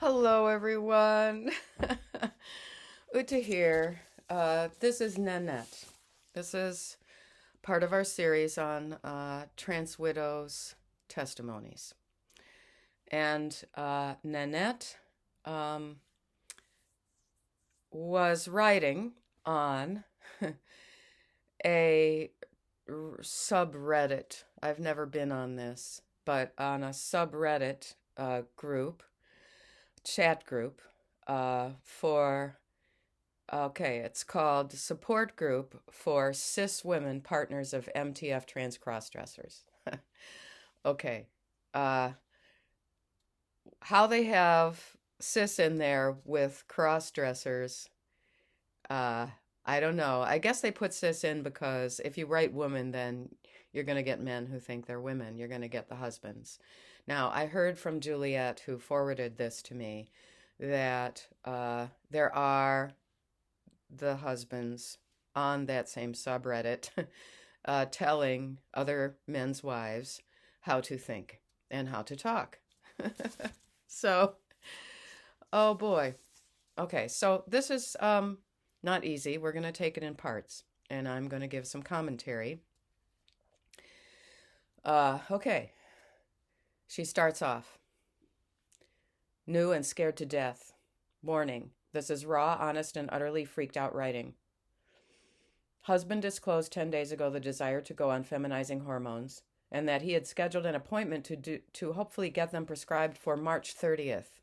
Hello, everyone. Good to hear. This is Nanette. This is part of our series on trans widows' testimonies. And Nanette um, was writing on a subreddit. I've never been on this, but on a subreddit chat group for, okay, it's called Support Group for Cis Women Partners of MTF Trans Crossdressers. Okay. Uh, how they have cis in there with crossdressers, uh, I don't know. I guess they put cis in because if you write woman, then you're going to get men who think they're women. You're going to get the husbands. Now, I heard from Juliet, who forwarded this to me, that there are the husbands on that same subreddit telling other men's wives how to think and how to talk. So, oh boy. Okay, so this is not easy. We're going to take it in parts, and I'm going to give some commentary. Okay. She starts off. New and scared to death. Warning. This is raw, honest, and utterly freaked out writing. Husband disclosed 10 days ago the desire to go on feminizing hormones, and that he had scheduled an appointment to hopefully get them prescribed for March 30th.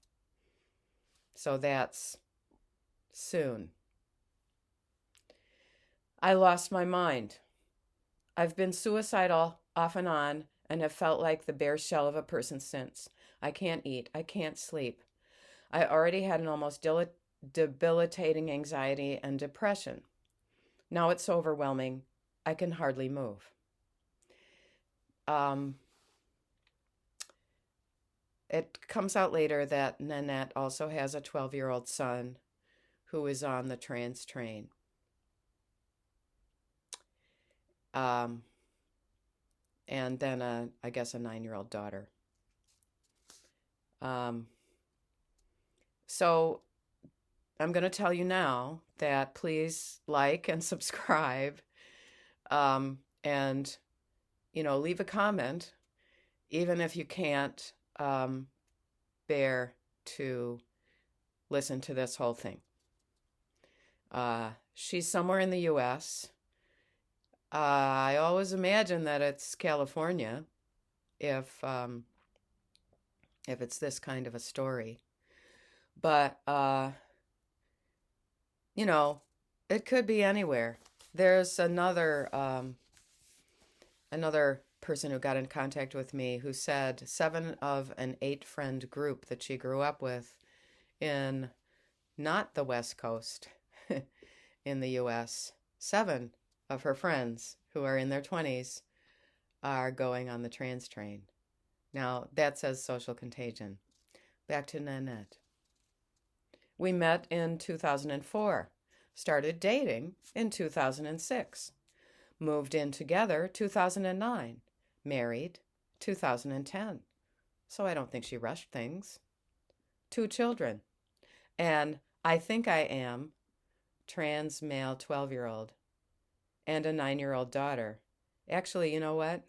So that's soon. I lost my mind. I've been suicidal off and on and have felt like the bare shell of a person since. I can't eat. I can't sleep. I already had an almost debilitating anxiety and depression. Now it's so overwhelming, I can hardly move. It comes out later that Nanette also has a 12-year-old son who is on the trans train. And then I guess a 9-year-old daughter. So I'm going to tell you now that please like and subscribe, and, leave a comment, even if you can't bear to listen to this whole thing. She's somewhere in the U.S. I always imagine that it's California if it's this kind of a story. But, it could be anywhere. There's another person who got in contact with me who said 7 of an 8-friend group that she grew up with in not the West Coast in the U.S., 7 of her friends who are in their 20s are going on the trans train. Now, that says social contagion. Back to Nanette. We met in 2004, started dating in 2006, moved in together 2009, married 2010. So I don't think she rushed things. 2 children. And I think I am trans male 12-year-old and a 9-year-old daughter. Actually, you know what?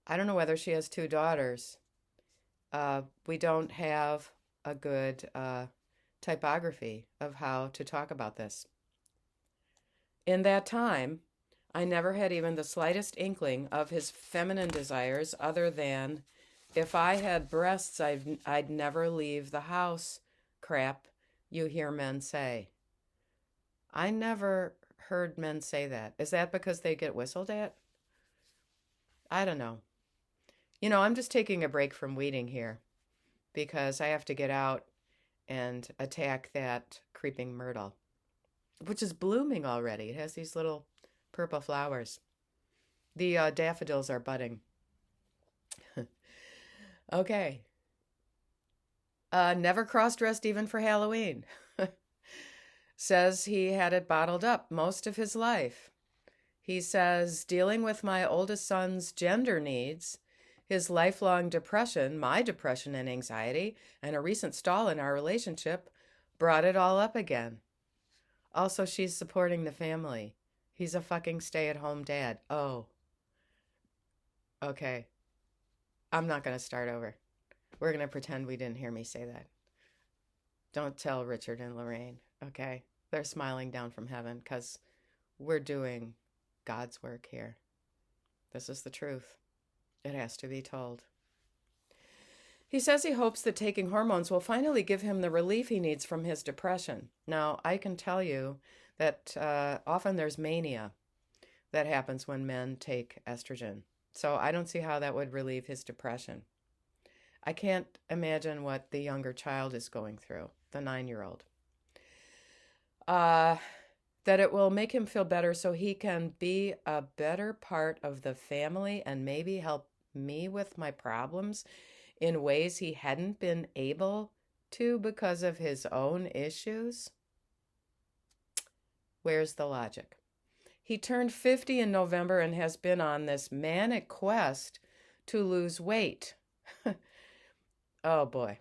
I don't know whether she has 2 daughters. We don't have a good typography of how to talk about this. In that time, I never had even the slightest inkling of his feminine desires other than if I had breasts, I'd never leave the house crap you hear men say. I never heard men say that. Is that because they get whistled at? I don't know. I'm just taking a break from weeding here because I have to get out and attack that creeping myrtle, which is blooming already. It has these little purple flowers. The daffodils are budding. Okay. Never cross-dressed even for Halloween. Says he had it bottled up most of his life. He says, dealing with my oldest son's gender needs His lifelong depression, my depression and anxiety, and a recent stall in our relationship brought it all up again. Also, she's supporting the family. He's a fucking stay-at-home dad. Oh, okay. I'm not going to start over. We're going to pretend we didn't hear me say that. Don't tell Richard and Lorraine, okay? They're smiling down from heaven because we're doing God's work here. This is the truth. It has to be told. He says he hopes that taking hormones will finally give him the relief he needs from his depression. Now, I can tell you that often there's mania that happens when men take estrogen. So I don't see how that would relieve his depression. I can't imagine what the younger child is going through, the 9-year-old. That it will make him feel better so he can be a better part of the family and maybe help me with my problems in ways he hadn't been able to because of his own issues. Where's the logic? He turned 50 in November and has been on this manic quest to lose weight. Oh boy.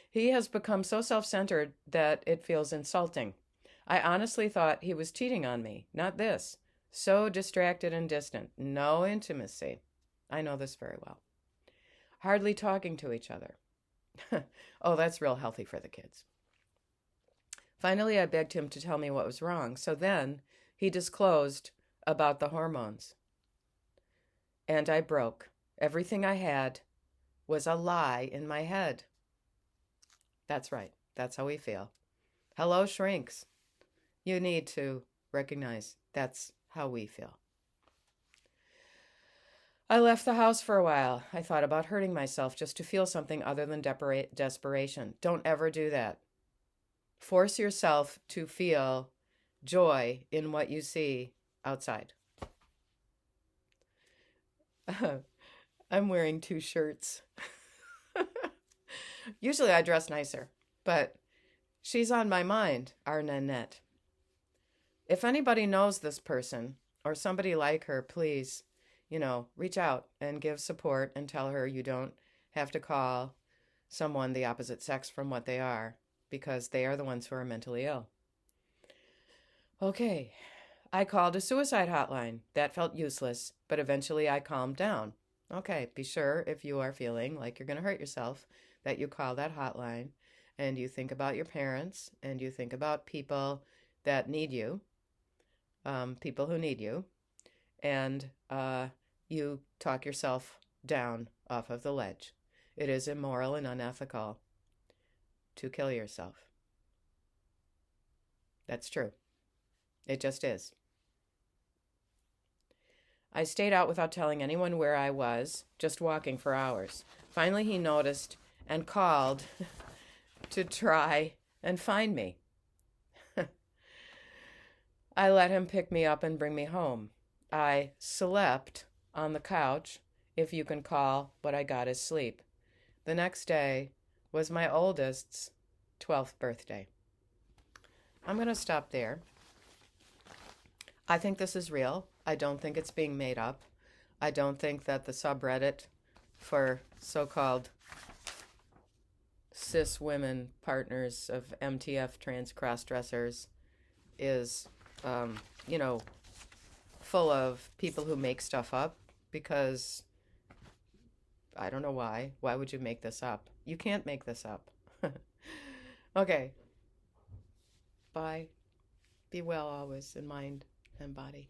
He has become so self-centered that it feels insulting. I honestly thought he was cheating on me, not this. So distracted and distant. No intimacy. I know this very well. Hardly talking to each other. Oh, that's real healthy for the kids. Finally, I begged him to tell me what was wrong. So then he disclosed about the hormones. And I broke. Everything I had was a lie in my head. That's right. That's how we feel. Hello, shrinks. You need to recognize that's how we feel. I left the house for a while. I thought about hurting myself just to feel something other than desperation. Don't ever do that. Force yourself to feel joy in what you see outside. I'm wearing 2 shirts. Usually I dress nicer, but she's on my mind, our Nanette. If anybody knows this person or somebody like her, please, reach out and give support and tell her you don't have to call someone the opposite sex from what they are, because they are the ones who are mentally ill. Okay, I called a suicide hotline. That felt useless, but eventually I calmed down. Okay, be sure if you are feeling like you're going to hurt yourself that you call that hotline and you think about your parents and you think about people that need you, people who need you, and you talk yourself down off of the ledge. It is immoral and unethical to kill yourself. That's true. It just is. I stayed out without telling anyone where I was, just walking for hours. Finally, he noticed and called to try and find me. I let him pick me up and bring me home. I slept on the couch, if you can call what I got as sleep. The next day was my oldest's 12th birthday. I'm going to stop there. I think this is real. I don't think it's being made up. I don't think that the subreddit for so-called cis women partners of MTF trans cross-dressers is, full of people who make stuff up, because I don't know why. Why would you make this up? You can't make this up. Okay. Bye. Be well always in mind and body.